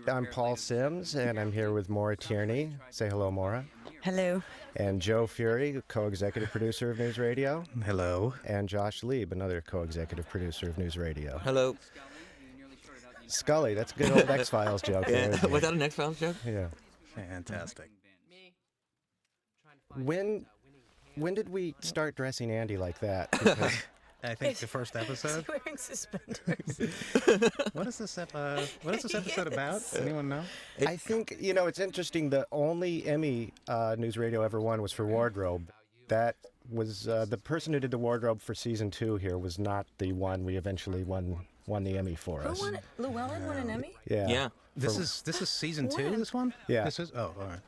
I'm Paul Sims, and I'm here with Maura Tierney. Say hello, Maura. Hello. And Joe Furey, co-executive producer of NewsRadio. Hello. And Josh Lieb, another co-executive producer of NewsRadio. Hello. Scully, that's a good old X-Files joke. Yeah. Was that an X-Files joke? Yeah. Fantastic. When did we start dressing Andy like that? Because I think the first episode. He's wearing suspenders. What is this episode about? Anyone know? I think, it's interesting. The only Emmy NewsRadio ever won was for wardrobe. That was the person who did the wardrobe for season 2 here was not the one we eventually won the Emmy for us. Who won it? Llewellyn won an Emmy? Yeah. Yeah. This is season 2. This one? Yeah. This is. Oh, all right.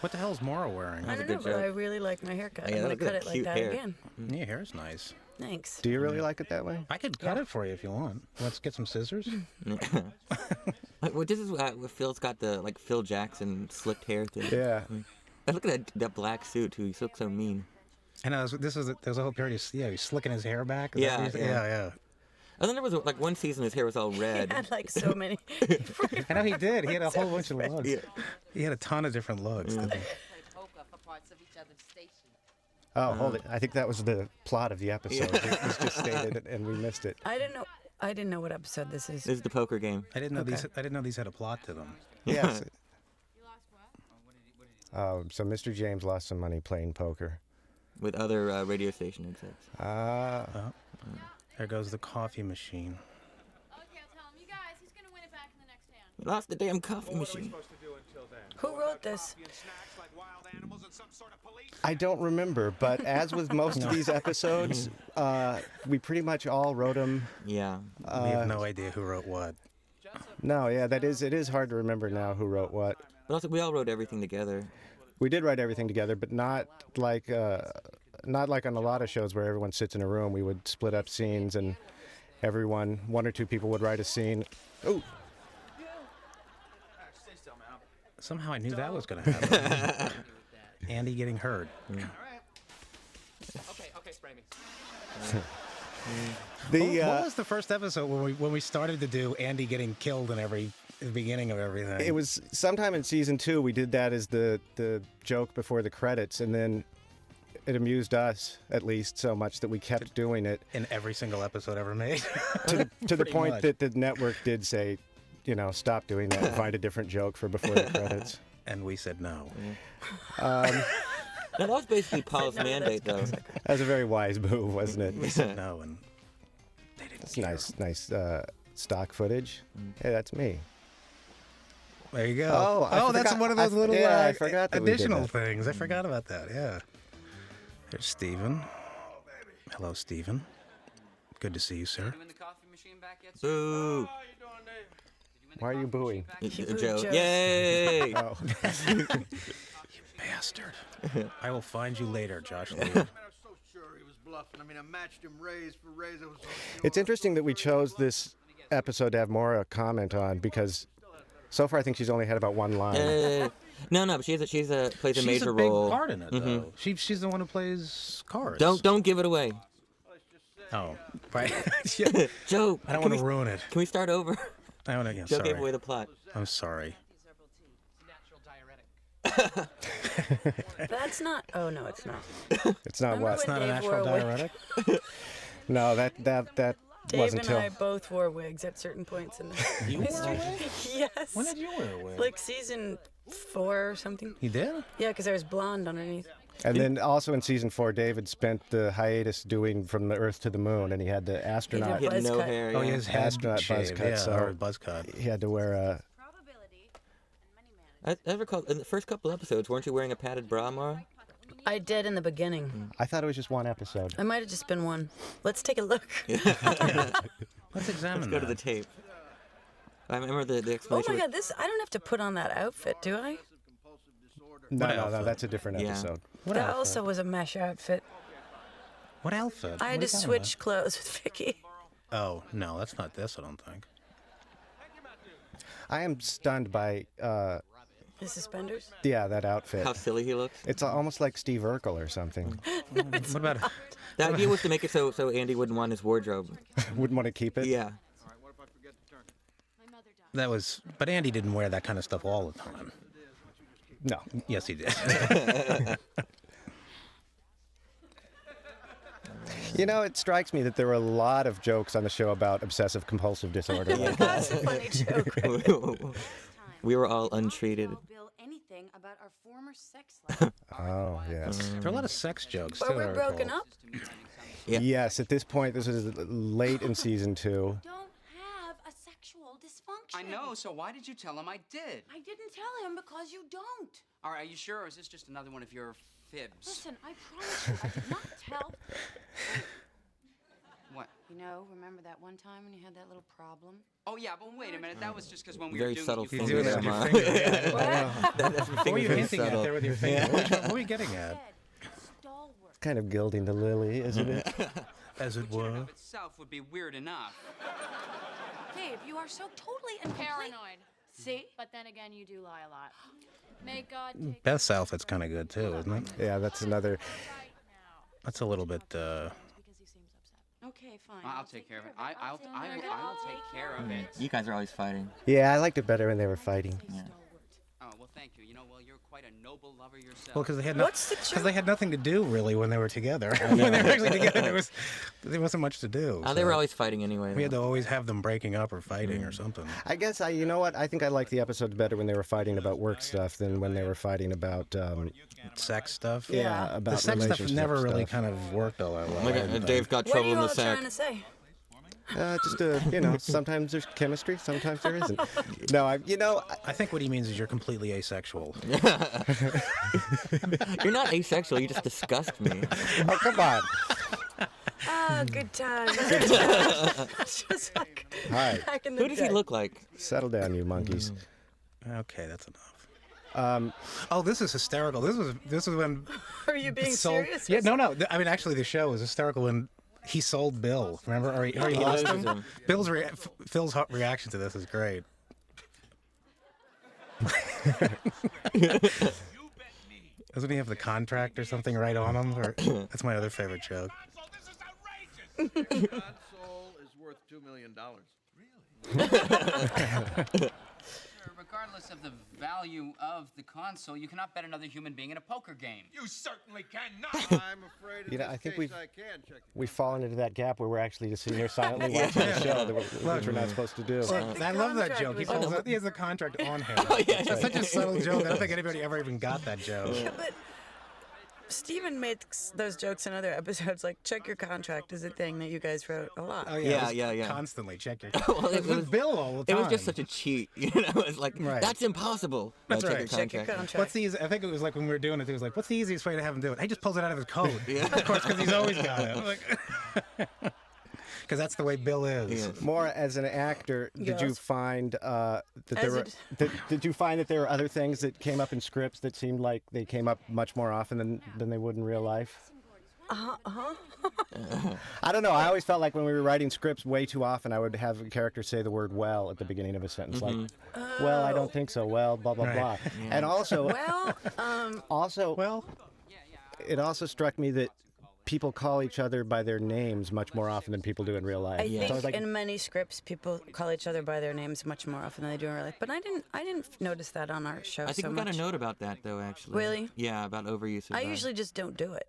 What the hell is Maura wearing? I don't know, but I really like my haircut. Yeah, I'm going to cut that's it like cute that hair. again. Yeah, your hair's nice. Thanks. Do you really like it that way? I could cut it for you if you want. Let's get some scissors. Well, this is where Phil's got the Phil Jackson slicked hair thing. Yeah. And look at that black suit too. He looks so mean. And there's a whole period. He's slicking his hair back. Yeah. Yeah. And then there was one season his hair was all red. He had so many. I know he did. He had a whole bunch of looks. Yeah. He had a ton of different looks. didn't he? Oh, hold it. I think that was the plot of the episode. It was just stated, and we missed it. I didn't know what episode this is. This is the poker game. I didn't know these had a plot to them. Yes. So Mr. James lost some money playing poker. With other radio station execs. There goes the coffee machine. Okay, I'll tell him. You guys, he's gonna win it back in the next hand. He lost the damn coffee machine. Who wrote this? I don't remember, but as with most of these episodes, we pretty much all wrote them. Yeah. We have no idea who wrote what. No, yeah, it is hard to remember now who wrote what. But also, we all wrote everything together. We did write everything together, but not like on a lot of shows where everyone sits in a room. We would split up scenes, and one or two people would write a scene. Oh. Somehow I knew that was going to happen. Andy getting hurt. Okay, spray me. What was the first episode when we started to do Andy getting killed in the beginning of everything? It was sometime in season 2. We did that as the joke before the credits, and then it amused us at least so much that we kept doing it in every single episode ever made. to the point that the network did say, stop doing that and find a different joke for before the credits. And we said no. No, that was basically Paul's mandate, though. That was a very wise move, wasn't it? We said no, and they didn't care. Nice stock footage. Hey, that's me. There you go. That's one of those little I forgot that additional we did that. things. I forgot about that, yeah. There's Steven. Hello, Steven. Good to see you, sir. Boo. Why are you booing? Joe. Yay! Oh. You bastard. I will find you later, Josh Lee. It's interesting that we chose this episode to have Maura comment on because so far I think she's only had about one line. No, but she's a plays a major big role. part in it, though. She's the one who plays cards. Don't give it away. Oh, right. Joe, I don't want to ruin it. Can we start over? I want to. Joe gave away the plot. I'm sorry. That's not. Oh no, it's not. It's not what? It's not a Dave natural wore a diuretic? No, that Dave wasn't and till. I both wore wigs at certain points in the You wore a history. wig? Yes. When did you wear a wig? Like season 4 or something. You did? Yeah, because I was blonde underneath. And then also in season 4, David spent the hiatus doing From the Earth to the Moon, and he had the astronaut. He had no Buzz cut. hair. Oh, Yeah. his head Astronaut buzz shaved, cut, yeah, so- or buzz cut. He had to wear a. I recall in the first couple episodes, weren't you wearing a padded bra, Maura? I did in the beginning. I thought it was just one episode. I might have just been one. Let's take a look. Let's examine Let's go to the that. tape. I remember the Oh explanation. my God, I don't have to put on that outfit, do I? No, outfit? that's a different Yeah. episode. What That outfit? also was a mesh outfit. What outfit? I had What to are you talking switch clothes with Vicky. about? Oh, no, that's not this, I don't think. I am stunned by, His suspenders? that outfit. How silly he looks. It's almost like Steve Urkel or something. What about The idea was to make it so Andy wouldn't want his wardrobe. Wouldn't want to keep it? Yeah. My mother died. But Andy didn't wear that kind of stuff all the time. No. Yes, he did. You know, it strikes me that there were a lot of jokes on the show about obsessive compulsive disorder. That's a funny joke. We were all untreated. Bill anything about our former sex life. Oh, yes. There are a lot of sex jokes, But too. we're I broken recall. up. Yeah. Yes, at this point, this is late in season 2. Don't have a sexual dysfunction. I know, so why did you tell him I did? I didn't tell him because you don't. All right, are you sure, or is this just another one of your fibs? Listen, I promise you, I did not tell. What? You know, remember that one time when you had that little problem? Oh, yeah, but wait a minute. That was just because when we Very were doing subtle it, you He's finger doing focused that on with my- your finger. What? What were you Very hinting at subtle. there with your finger? What were you getting at? Stalwart. Kind of gilding the lily, isn't it? As it In and were. of itself would be weird enough. Dave, you are so totally and complete. Paranoid. See? But then again, you do lie a lot. May God take Beth's outfit's kind of good, too, isn't it? Yeah, that's another. right now. That's a little bit, Because he seems upset. Okay, fine. I'll take care of it. I'll take care of it. You guys are always fighting. Yeah, I liked it better when they were fighting. Oh, well, thank you. You know, well, you're quite a noble lover yourself. well, because What's the joke? they had nothing to do, really, when they were together. When they were actually together, there wasn't much to do. They so were always fighting anyway. We had though. to always have them breaking up or fighting or something. I guess you know what? I think I liked the episodes better when they were fighting about work stuff than when they were fighting about, Sex stuff. yeah, about The sex stuff relationship never really stuff. kind of worked all that well. Look I at didn't think. Dave got What are trouble you in the all sack. trying to say? Just you know, sometimes there's chemistry, sometimes there isn't. No, I think what he means is you're completely asexual. You're not asexual. You just disgust me. oh, come on. Oh, good times. Just like Hi, back in the Who does he day. look like? settle down, you monkeys. Okay, that's enough. Oh, this is hysterical. This was when Are you being sold. serious? Yeah, no. I mean, actually, the show was hysterical when he sold Bill. Remember, or he lost loses him. him. Phil's hot reaction to this is great. Doesn't he have the contract or something right on him? Or, that's my other favorite joke. Console is worth $2 million. Really? Regardless of the value of the console, you cannot bet another human being in a poker game. You certainly cannot. I'm afraid in You know, this I think case I can check the We've fallen into that gap where we're actually just sitting here silently watching the show, which we're not supposed to do. I love that contract joke. He, was- pulls out, he has the contract on him. yeah, It's such a subtle joke. I don't think anybody ever even got that joke. Yeah, but Steven makes those jokes in other episodes. Like, check your contract is a thing that you guys wrote a lot. Oh, Yeah, it was yeah. Constantly check your. Well, it was Bill all the It time. was just such a cheat. You know, it's like Right. that's impossible. That's Check right. your Check your contract. contract. What's the easy? I think it was like when we were doing it. It was like, what's the easiest way to have him do it? He just pulls it out of his coat. Yeah. Of course, because he's always got it. Because that's the way Bill is. Yes. More as an actor, did you Yes. find that there As were? it- Did you find that there were other things that came up in scripts that seemed like they came up much more often than they would in real life? I don't know. I always felt like when we were writing scripts, way too often I would have a character say the word "well" at the beginning of a sentence, like, "Well, I don't think so." Well, blah blah Right. blah. And also, Well, it also struck me that people call each other by their names much more often than people do in real life. I think So I was like, in many scripts people call each other by their names much more often than they do in real life. But I didn't notice that on our show I think so we got much. a note about that though. Actually. Really? Yeah, about overuse. Of I usually just don't do it.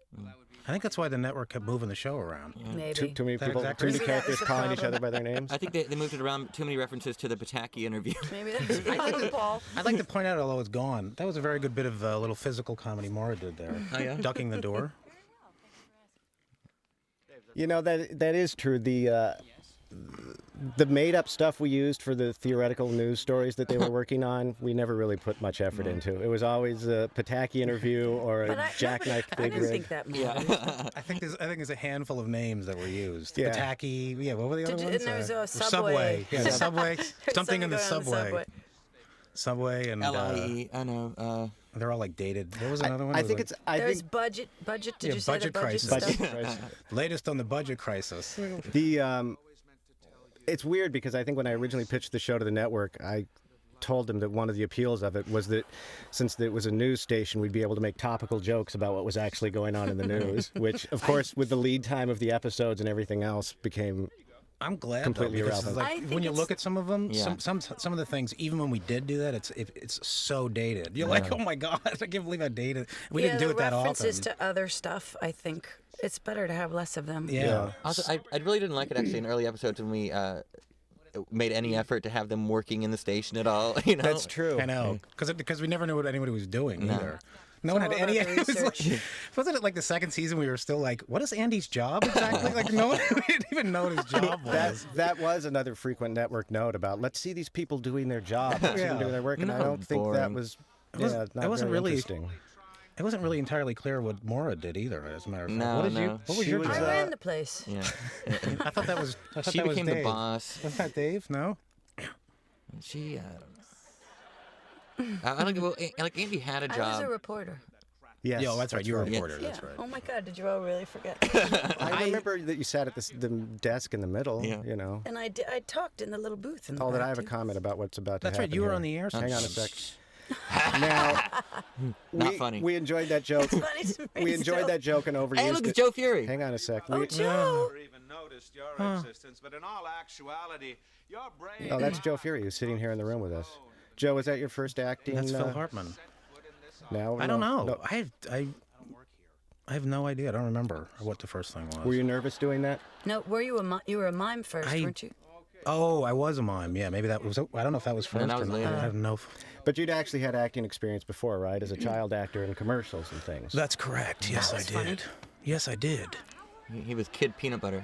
I think that's why the network kept moving the show around. Maybe. too many That people, exactly- too many Maybe that was characters the calling each problem. other by their names. I think they moved it around. Too many references to the Pataki interview. Maybe that's the problem, Paul. I'd like to point out, although it's gone, that was a very good bit of little physical comedy Maura did there. Oh, yeah? Ducking the door. You know, that is true. The made-up stuff we used for the theoretical news stories that they were working on, we never really put much effort into. It was always a Pataki interview or But a jackknife I big didn't rig. think that mattered. Yeah. I think there's a handful of names that were used. Yeah. Pataki. Yeah. What were the other Did- ones? and there was a or Subway. Yeah. The subway. There's Something in the going on subway. Subway and LIE. I know. they're all like dated. What was another one? I It was think like it's. I There's think budget. Did Yeah, you say budget the budget crisis. stuff? budget. latest on the budget crisis. The it's weird because I think when I originally pitched the show to the network, I told them that one of the appeals of it was that since it was a news station, we'd be able to make topical jokes about what was actually going on in the news, which, of course, with the lead time of the episodes and everything else, became I'm glad completely though, because irrelevant. I like think when you it's- look at some of them, Yeah. some of the things, even when we did do that, it's so dated. You're like, oh my god, I can't believe how dated. We didn't do it that the often. references to other stuff, I think it's better to have less of them. Yeah. Also, I really didn't like it actually in early episodes when we made any effort to have them working in the station at all. You know, That's true. I know, because we never knew what anybody was doing either. No one all had any. about the It was like, research. wasn't it like the second season we were still like, what is Andy's job exactly? Like no one we didn't even know what his job was. That was another frequent network note about let's see these people doing their job, let's see them Yeah. doing their work, and I No, don't think that boring. was. wasn't- not it wasn't very really- interesting. It wasn't really entirely clear what Maura did either. As a matter of fact, No, what did no. you? What was She your was, I job? ran the place. yeah. I thought that was. I thought She that was became the Dave. boss. Was that Dave? No. She. I like. Well, like Andy had a I was job. a reporter. Yes, Yeah, that's right. You were a right. reporter. Yeah. That's right. Oh my God, did you all really forget? I remember that you sat at the desk in the middle. Yeah. You know. And I talked in the little booth in the Oh, that back, I have a too. comment about what's about to That's happen. right. You were here. on the air. Hang on a sometimes. sec. Now, Not we, funny. We enjoyed that joke. It's funny to me We enjoyed still. that joke and overused Hey, look, it. it's Joe Furey. Hang on a sec. Oh, Joe! Never even noticed your existence, but in all actuality, your brain. Oh, that's Joe Fury who's sitting here in the room with us. Joe, was that your first acting? That's Phil Hartman. No, I don't know. no. I have no idea. I don't remember what the first thing was. Were you nervous doing that? No, you were a mime first, weren't you? Oh, I was a mime. Yeah, maybe that was. I don't know if that was first. that was or not. later. I have no. But you'd actually had acting experience before, right? As a child actor in commercials and things. That's correct. Yes, I was did. funny. Yes, I did. He was Kid Peanut Butter.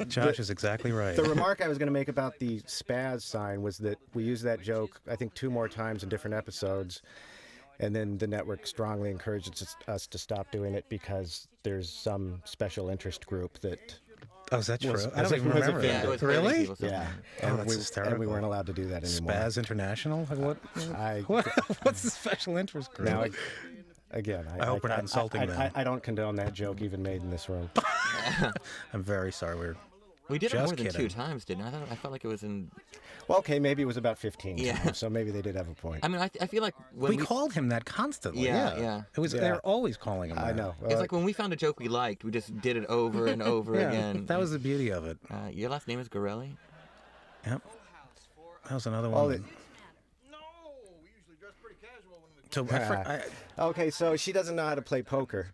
Josh is exactly right. The remark I was going to make about the spaz sign was that we used that joke, I think, 2 more times in different episodes. And then the network strongly encourages us to stop doing it because there's some special interest group that. Oh, is that true? Was- I don't was- even was remember offended. Yeah, that. it was hurting Really? people, so- Yeah. Oh, And that's we hysterical. weren't allowed to do that anymore. Spaz International? Like what? I, What's the special interest group? now, again, I hope we're not insulting them. I don't condone that joke even made in this room. I'm very sorry. We did it Just more than kidding. 2 times, didn't I? I felt like it was in. Well, okay, maybe it was about 15 Yeah. times, so maybe they did have a point. I mean, I feel like when We called him that constantly. Yeah, Yeah, yeah. It was. Yeah. They're always calling him that. I know. It's like when we found a joke we liked, we just did it over and over Yeah, again. that was the beauty of it. Your last name is Gorelli? Yep. That was another Well, one. No, we usually dress pretty casual when we So Okay, so she doesn't know how to play poker.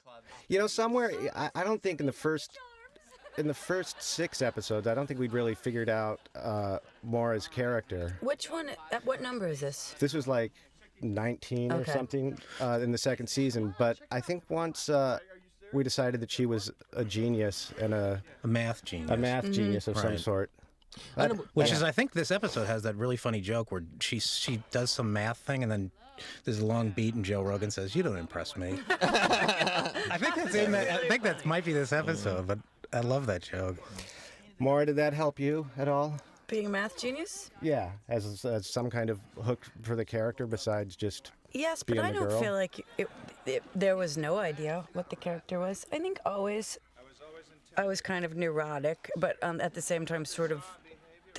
You know, somewhere I don't think in the first 6 episodes, I don't think we'd really figured out Maura's character. Which one? At what number is this? This was like 19 or Okay. something in the second season, but I think once we decided that she was a genius and a math genius. math genius of some Right. sort. Which is, I think, this episode has that really funny joke where she does some math thing and then there's a long beat and Joe Rogan says, "You don't impress me." I think that's in that. I think that might be this episode, but I love that joke. Maura, did that help you at all? Being a math genius? Yeah, as some kind of hook for the character besides just Yes, but being I the don't girl? feel like there was no idea what the character was. I think always I was kind of neurotic, but at the same time sort of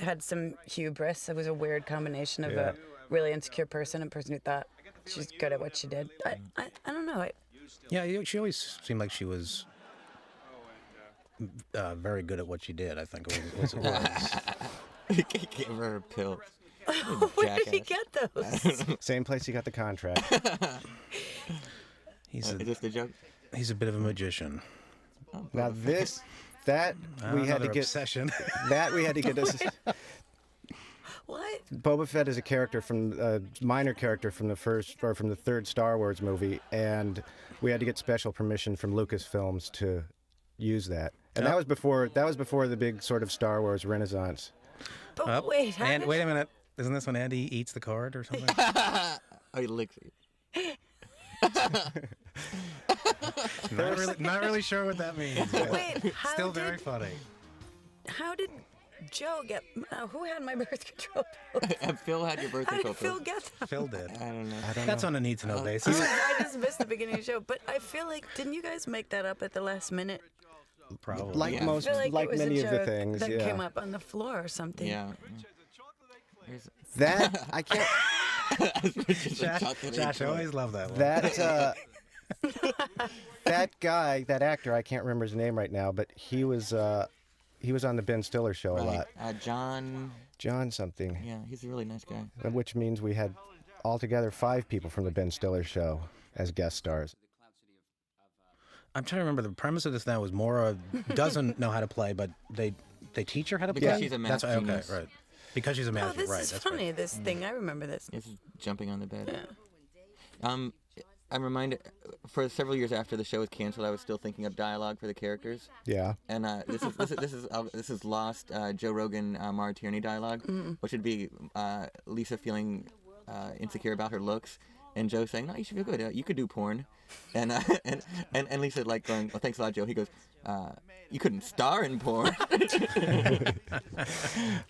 had some hubris. It was a weird combination of a really insecure person and a person who thought she's good at what she did. I don't know. Yeah, she always seemed like she was very good at what she did. I think it was. Give her a pill. Where did he Jackass. get those? same place he got the contract. He's Is this the joke? he's a bit of a magician. Now that we had to Another get obsession. that we had to get this. What? Boba Fett is a character from a minor character from the third Star Wars movie, and we had to get special permission from Lucasfilms to use that. And that was before the big sort of Star Wars renaissance. But Oh, wait, how and did- wait a minute. Isn't this when Andy eats the card or something? Oh, he licks it. not really sure what that means. but Wait, how Still did very funny. how did Joe get? Who had my birth control pill? Phil had your birth How did control Phil pill. get them? Phil did. I don't know. That's on a need-to-know basis. I just missed the beginning of the show, but I feel like didn't you guys make that up at the last minute? Probably. Like Yeah. most, I feel like, like it was many a of joke the things, that yeah. came up on the floor or something. Yeah. Here's That I can't. just a chocolate Josh, I egg. always love that one. That That guy, that actor, I can't remember his name right now, but he was on the Ben Stiller show a lot. John something. Yeah, he's a really nice guy. Which means we had altogether 5 people from the Ben Stiller show as guest stars. I'm trying to remember the premise of this now was Maura doesn't know how to play, but they teach her how to play. Because she's a math That's genius. Okay, right. Because she's a math this right. is That's funny. right. This thing, I remember this. It's jumping on the bed. Yeah. I'm reminded, for several years after the show was canceled, I was still thinking of dialogue for the characters. Yeah. And this is lost Joe Rogan, Maura Tierney dialogue, which would be Lisa feeling insecure about her looks, and Joe saying, "No, you should feel good. You could do porn," and Lisa like going, "Oh, thanks a lot, Joe." He goes, "You couldn't star in porn."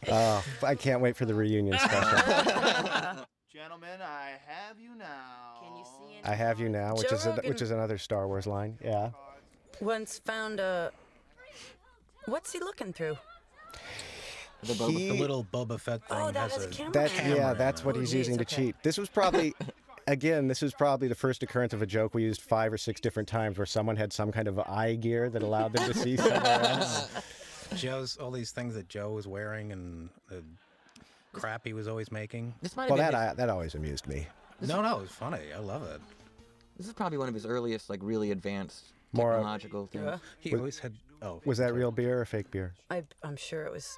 Oh, I can't wait for the reunion special. Gentlemen, I have you now. Can you see any I have you now, which Joe is Rogan- which is another Star Wars line. Yeah. Once found a. What's he looking through? The The little Boba Fett thing Oh, that has has a a camera. That in it. yeah, that's what Oh, he's geez, using to okay. cheat. This was probably, again, the first occurrence of a joke we used 5 or 6 different times where someone had some kind of eye gear that allowed them to see somewhere else. Joe's all these things that Joe was wearing and the crap he was always making. This might have Well, been that always amused me. No, it was funny. I love it. this is probably one of his earliest, like, really advanced More- technological things. Yeah. He always had. Oh, Was that real beer or fake beer? I'm sure it was.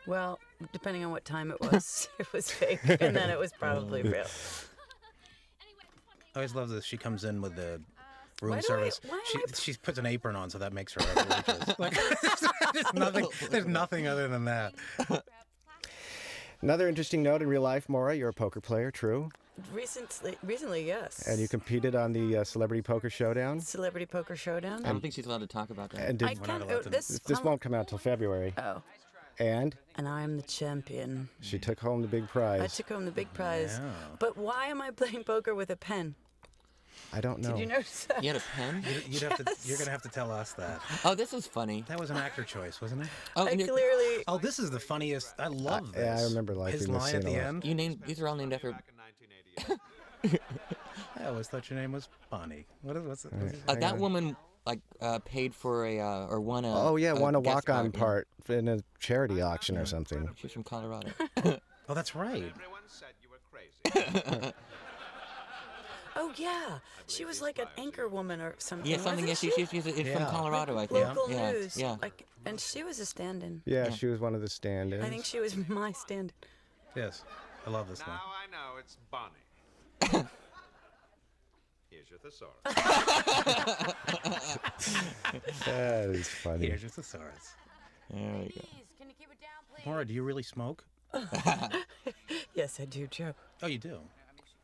Well, depending on what time it was, it was fake, and then it was probably real. I always love this. She comes in with the room Why do service. why am I- She puts an apron on, so that makes her a waitress. Like, there's nothing other than that. Another interesting note in real life, Maura, you're a poker player, true? Recently, yes. And you competed on the Celebrity Poker Showdown. Celebrity Poker Showdown. I don't think she's allowed to talk about that. And I did, can't. allowed to- This this won't come out till February. Oh, And and I'm the champion. she took home the big I prize. took home the big prize. Yeah. But why am I playing poker with a pen? I don't know. Did you notice that? You had a pen? You're gonna have to tell us that. Oh, this is funny. That was an actor choice, wasn't it? Oh, I and you- clearly. Oh, this is the funniest. I love this. yeah, I remember liking his this line scene at the a lot. end. you named these are all named after. Back in 1988. I always thought your name was Bonnie. What's it? Hang That on. woman like paid for a or won a. Oh yeah, won a guest walk-on part, yeah. part in a charity auction or something. She's from Colorado. Oh, that's right. Everyone said you were crazy. Oh yeah, she was like an anchor woman or something. Yeah, something. Yeah, wasn't she's from Yeah. Colorado, I think. Local yeah, news. yeah. Like, and she was a stand-in. Yeah, she was one of the stand-ins. I think she was my stand-in. Yes, I love this one. Now I know it's Bonnie. Here's your thesaurus. That is funny. Here's your thesaurus. There we go. Please, can you keep it down, please? Maura, do you really smoke? Yes, I do, Joe. Oh, you do.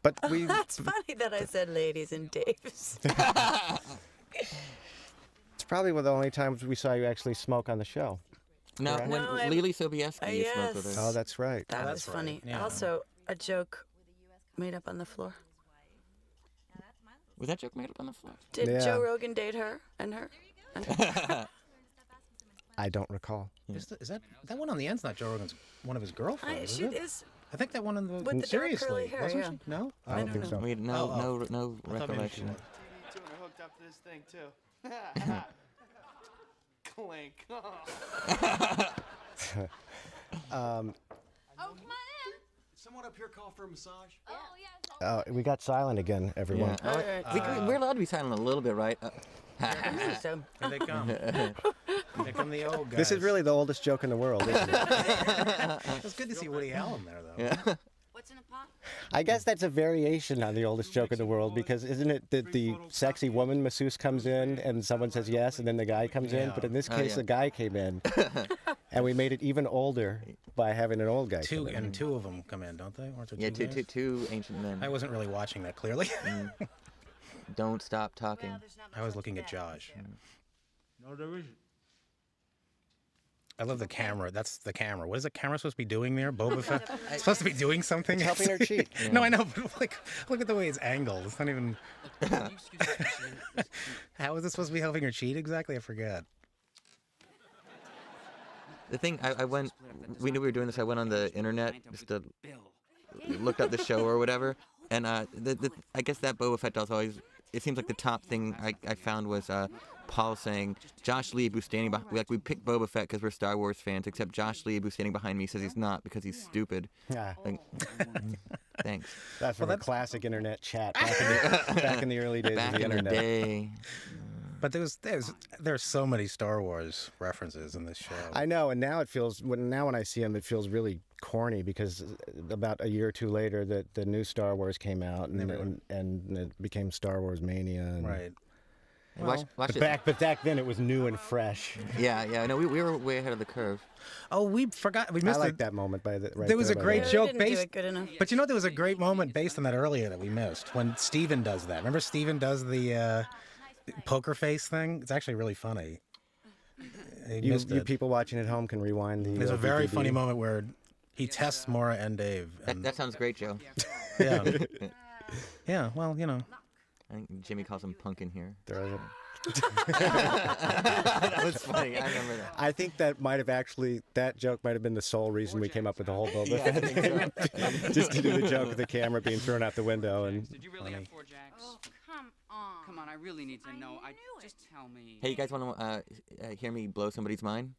But we That's funny that I said ladies and Daves. it's probably one of the only times we saw you actually smoke on the show. No, Correct. when No, I'm- Lily Sobieski used to smoke with yes. her. Oh, that's right. That that's was funny. right, yeah. Also, a joke made up on the floor. Was that joke made up on the floor? Did Yeah. Joe Rogan date her and her? I don't recall. Is that one on the end's not Joe Rogan's one of his girlfriends? She is it? is. I think that one in the With the dark seriously curly hair, wasn't yeah. she? No. I don't think know. so. We had no I thought maybe she recollection. was. You two are hooked up to this thing too. Clink. Oh, come on in. Someone up here call for a massage? Oh, yes. We got silent again, everyone. Yeah. All right. We're allowed to be silent a little bit, right? So, Here they come. Here come the old guys. This is really the oldest joke in the world, isn't it? It's good to see Woody Allen there, though. Yeah. What's in a pot? I guess that's a variation on the oldest joke in the world because isn't it that the sexy woman masseuse comes in and someone says yes and then the guy comes in? Yeah. But in this Oh, case, yeah. the guy came in and we made it even older by having an old guy come in. Two of them come in, don't they? Aren't there Yeah, guys? two ancient men. I wasn't really watching that clearly. Don't stop talking. I was looking at Josh. No, there isn't. I love the camera. That's the camera. What is the camera supposed to be doing there? Boba Fett? It's supposed to be doing something? It's helping her cheat. No, I know, but like, look at the way it's angled. It's not even. How is this supposed to be helping her cheat exactly? I forget. The thing, I went, we knew we were doing this, I went on the internet just to look up the show or whatever, and I guess that Boba Fett doll's always it seems like the top thing I found was Paul saying, Josh Lieb, who's standing behind, we picked Boba Fett because we're Star Wars fans, except Josh Lieb, who's standing behind me, says he's not because he's stupid. Yeah. Like, thanks. That's from a classic internet chat back in the early days Back of the in internet. the day. But there's so many Star Wars references in this show. I know, and now it feels when I see them, it feels really corny because about a year or two later, the new Star Wars came out, and it became Star Wars Mania. And, Right. Watch but it. back then it was new and fresh. Yeah. No, we were way ahead of the curve. Oh, we forgot. We missed I like that moment by the. Right there was a great Yeah, joke we didn't do based. it good enough. But you know, there was a great moment based on that earlier that we missed when Steven does that. Remember, Steven does the poker face thing. It's actually really funny. You people watching at home can rewind the. There's a very DVD. funny moment where he tests Maura and Dave. And, That sounds great, Joe. yeah. Yeah. Well, you know. I think Jimmy calls him Punkin here. Throws it. That was funny. I remember that. I think that joke might have been the sole reason we came up with the whole Boba Yeah, I Fett think thing. Just to do the joke of the camera being thrown out the window and. Did you really have 4 jacks? Oh, come on. Come on, I really need to know. knew it. Just tell me. Hey, you guys want to hear me blow somebody's mind?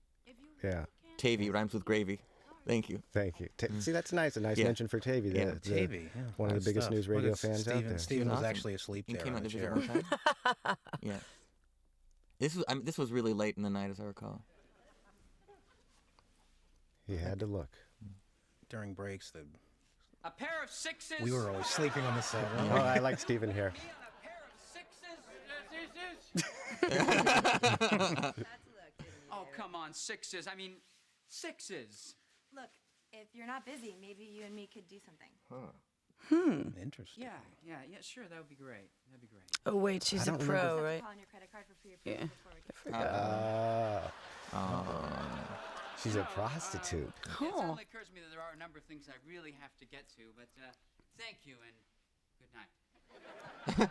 Yeah. Tavy rhymes with gravy. Thank you. Thank you. See, that's nice. A nice Yeah. mention for Tavy. Yeah, Tavy. Yeah, one of the biggest news radio fans out there. Steven was Awesome. actually asleep He there came on out the to visit chair. one time. Yeah. This was really late in the night, as I recall. He had to look. During breaks, A pair of 6s. we were always sleeping on the set. Oh, I like Steven here. Oh, come on, 6s. I mean, 6s. Look, if you're not busy, maybe you and me could do something. Interesting. Yeah, sure, that would be great. That'd be great. Oh wait, she's a don't pro, remember. right? Call on your credit card for free Yeah. before we get She's a prostitute. It Oh. suddenly occurs to me that there are a number of things I really have to get to, but thank you and good night.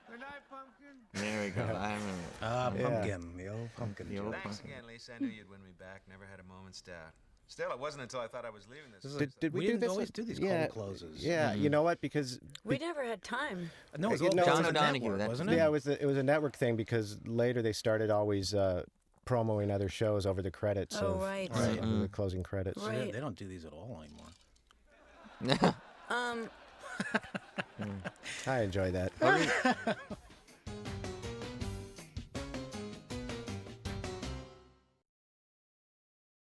Good night, Pumpkin. There we go. I remember. Pumpkin. The old pumpkin. The joke. old Thanks pumpkin. again, Lisa. I knew you'd win me back. Never had a moment's doubt. Still, it wasn't until I thought I was leaving this. Did we We do didn't this? always do these yeah, cold closes. Yeah, you know what? Because We never had time. No, it was You all know, John it was a O'Donoghue, network, wasn't it? yeah, it was a network thing because later they started always promoting other shows over the credits. Oh, of, right. over the closing credits. So Right. they don't do these at all anymore. I enjoy that.